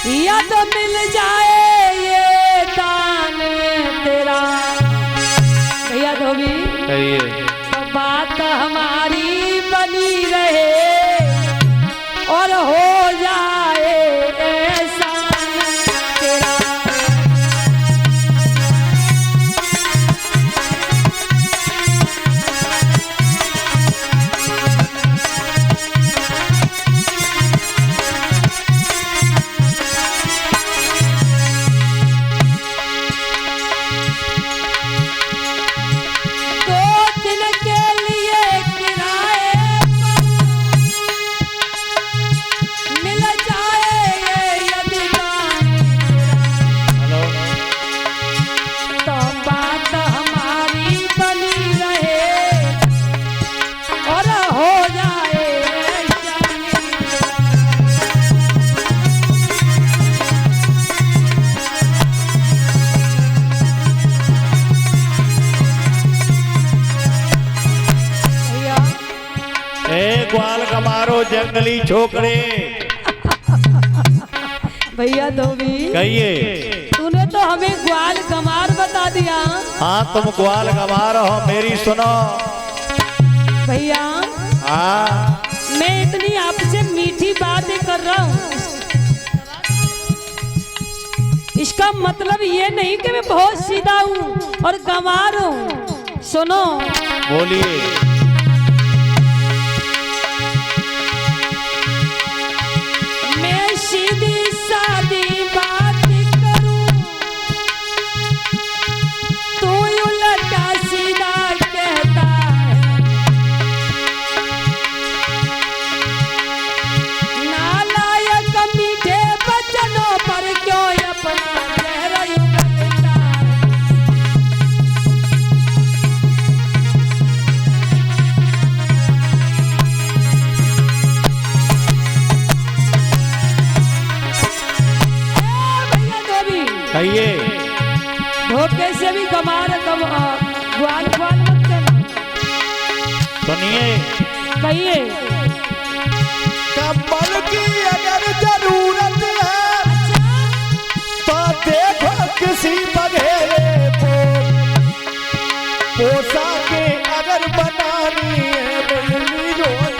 या तो मिल जाए ये दान तेरा भैया धोबी, तो बात हमारी बनी रहे और हो जाए ऐसा तेरा। ग्वाल कमारो जंगली छोकरे। भैया धोबी कहिए, तूने तो हमें ग्वाल कमार बता दिया। हाँ तुम ग्वाल कमार हो, मेरी सुनो भैया। हाँ मैं इतनी आपसे मीठी बातें कर रहा हूँ, इसका मतलब ये नहीं कि मैं बहुत सीधा हूँ और गंवार हूँ। सुनो, बोलिए। मैं सीधी सादी बात करूं, तू उल्टा सीधा कहता है। नालायक मीठे बचनों पर क्यों अपना चेहरा उगलता है। कहिए, धोखे से भी कमार ग्वाल ग्वाल मत करना। सुनिए। कहिए, कम्बल की अगर जरूरत है तो देखो किसी बघेरे को, पोशाके अगर बनानी है बिजली रोजाई।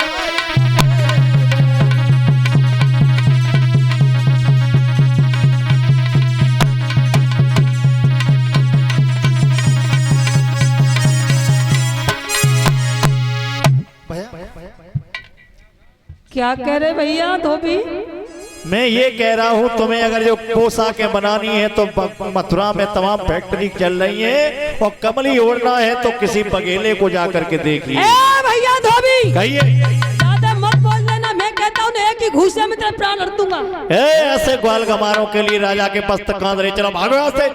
क्या कह रहे भैया धोबी? मैं ये कह रहा हूँ तुम्हें अगर जो पोशाकें बनानी है तो मथुरा में तमाम फैक्ट्री चल रही है, और कमली ओढ़ना है तो किसी बघेले को जाकर के देखिए। भैया धोबी कहिए, ज्यादा मत बोल लेना, मैं कहता हूँ एक ही घूसे में तेरा प्राण हर दूंगा। ऐसे ग्वाल गमारों के लिए राजा के पस्त कांध रहे, चलो भागो यहाँ से।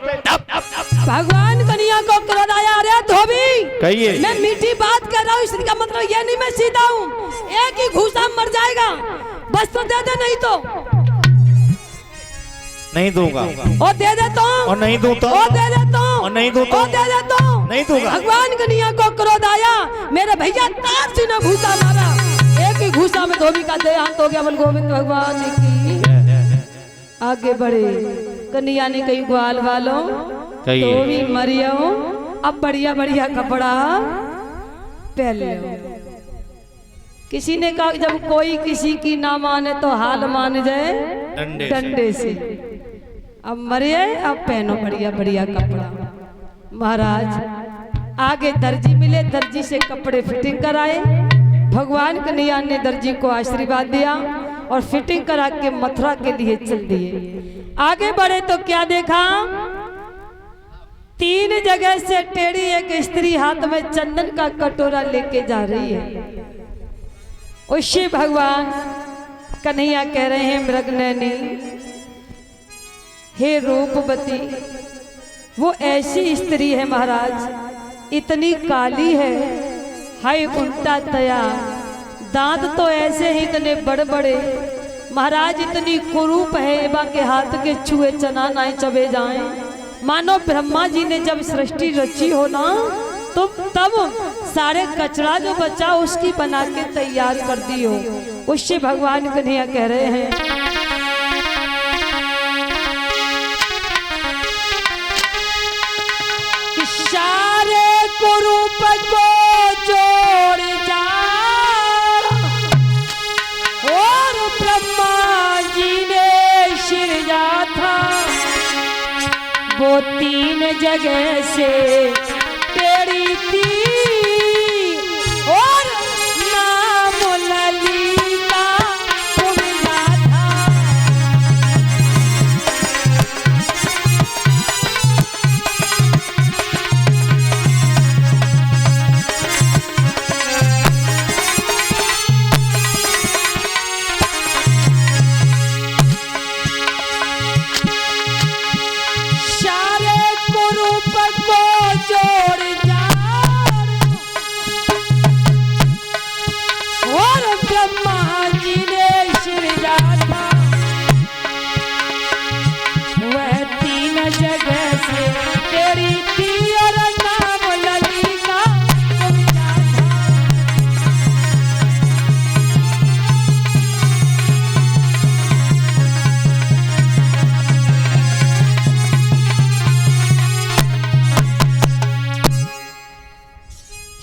भगवान कन्हैया को क्रोध आया। अरे धोबी, कहिए, मैं मीठी बात कर रहा हूँ, इसका मतलब ये नहीं मैं सीधा हूँ। एक ही घूसा मर जाएगा, बस तो दे दे, नहीं तो नहीं दूंगा। और दे देता हूँ, और नहीं दूं तो, और दे देता हूँ, और नहीं दूं तो, और दे देता हूँ, नहीं दूंगा। भगवान कन्हैया को क्रोध आया, मेरे भैया तार से न घूसा मारा। एक ही घूसा में धोबी का देहांत हो गया। बोल गोविंद भगवान की। आगे बढ़े कन्हैया ने कही, ग्वाल वालों तो भी मरियो, अब बढ़िया बढ़िया कपड़ा पहन लो। किसी ने कहा जब कोई किसी की ना माने तो हाल मान जाए डंडे से। अब मरिए, अब पहनो बढ़िया बढ़िया कपड़ा। महाराज आगे दर्जी मिले, दर्जी से कपड़े फिटिंग कराए। भगवान कन्हैया ने दर्जी को आशीर्वाद दिया और फिटिंग करा के मथुरा के लिए चल दिए। आगे बढ़े तो क्या देखा, 3 जगह से टेढ़ी एक स्त्री हाथ में चंदन का कटोरा लेके जा रही है। उससे भगवान कन्हैया कह रहे हैं, मृगनयनी हे रूपवती, वो ऐसी स्त्री है महाराज, इतनी काली है, हाय उल्टा तया, दांत तो ऐसे ही इतने बड़े बड़े महाराज, इतनी कुरूप है, एबा के हाथ के छुए चना ना चबे जाएं। मानो ब्रह्मा जी ने जब सृष्टि रची हो ना, तो तब सारे कचरा जो बचा उसकी बना के तैयार कर दी हो। उससे भगवान कन्हैया कह रहे हैं, वो तीन जगह से टेढ़ी थी और नाम ललिता कुब्जा था। जोड़ जाड़ और ब्रह्मा जी ने सृजा था। वह तीन जगह से तेरी थी और नाम ललिता कुब्जा था।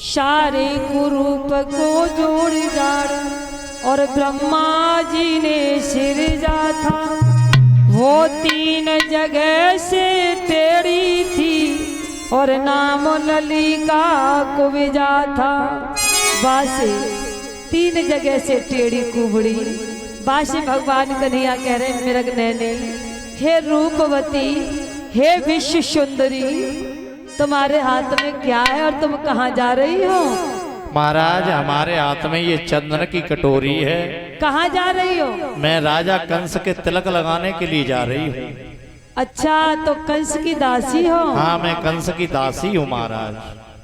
सारे कुरूप को जोड़ जाड़ और ब्रह्मा जी ने सृजा था। वो तीन जगह से टेढ़ी थी और नाम ललिता कुब्जा था। बासे तीन जगह से टेढ़ी कुबड़ी। बासे भगवान कन्हैया कह रहे मृग नैने, हे रूपवती, हे विश्व सुंदरी, तुम्हारे हाथ में क्या है और तुम कहाँ जा रही हो? महाराज हमारे हाथ में ये चंदन की कटोरी है। कहाँ जा रही हो? मैं राजा कंस के तिलक लगाने के लिए जा रही हूँ। अच्छा, तो कंस की दासी हो? हाँ, मैं कंस की दासी हूँ महाराज।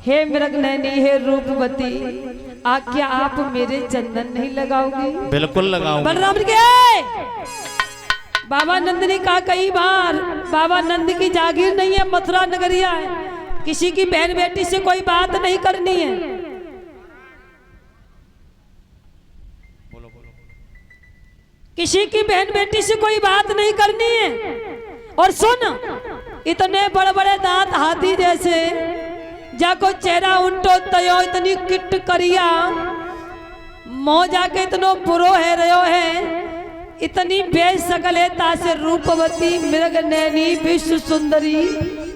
हे मृगनयनी, हे रूपवती, क्या आप मेरे चंदन नहीं लगाओगी? बिल्कुल लगाऊंगा। बलराम के बाबा नंद ने कहा कई बार, बाबा नंद की जागीर नहीं है, मथुरा नगरिया है, किसी की बहन बेटी से कोई बात नहीं करनी है। किसी की बहन बेटी से कोई बात नहीं करनी है। और सुन, इतने बड़े बड़े दांत हाथी जैसे, जाको चेहरा उल्टो तयो, इतनी किट करिया मोह जाके इतनो बुरो है रहो है, इतनी बेसकलेता से रूपवती मृग नैनी विश्व सुंदरी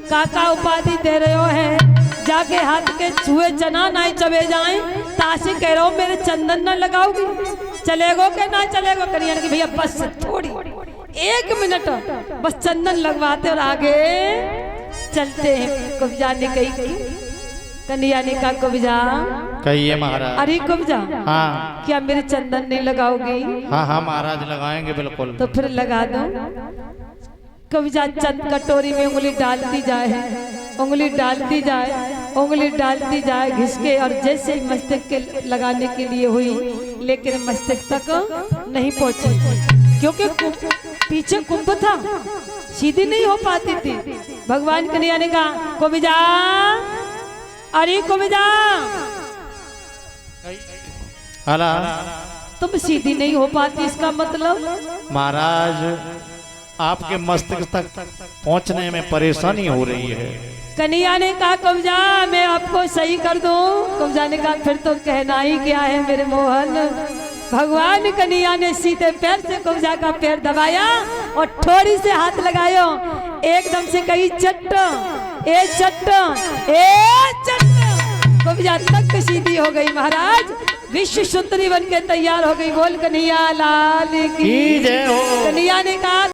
काका उपाधि दे रहे हो है। जाके हाथ के छुए चना नहीं चबे जाए, ताशी कह रहा हूँ मेरे चंदन न लगाओगी? चलेगो के ना चलेगो? कन्हैया ने कि भैया बस थोड़ी 1 मिनट बस चंदन लगवाते और आगे चलते हैं। कुब्जा ने कही, कन्हैया ने कहा कुब्जा कहिए महाराज। अरे कुब्जा, हाँ, क्या मेरे चंदन नहीं लगाओगी? हाँ हाँ महाराज, लगाएंगे बिल्कुल। तो फिर लगा दो। कुब्जा चंद कटोरी में उंगली डालती जाए, उंगली डालती जाए, उंगली डालती जाए घिसके, और जैसे मस्तक के लगाने के लिए हुई, लेकिन मस्तक तक नहीं पहुंची, क्योंकि पीछे कुंभ था, सीधी नहीं हो पाती थी। भगवान कन्हैया ने कहा कुब्जा, अरे कुब्जा, हला तुम सीधी नहीं हो पाती, इसका मतलब? महाराज आपके मस्तक तक पहुंचने में परेशानी हो रही है। कन्हैया ने कहा कुब्जा मैं आपको सही कर दूं। कुब्जा ने कहा फिर तो कहना ही क्या है मेरे मोहन। भगवान कन्हैया ने सीधे पैर से कुब्जा का पैर दबाया और थोड़ी से हाथ लगायो, एकदम से कही चट्ट, ए चट्ट, ए चट्ट। कुब्जा तक सीधी हो गई महाराज, विश्व सुंदरी बन के तैयार हो गई। बोल कन्हैया लाल की जय हो। कन्हैया ने कहा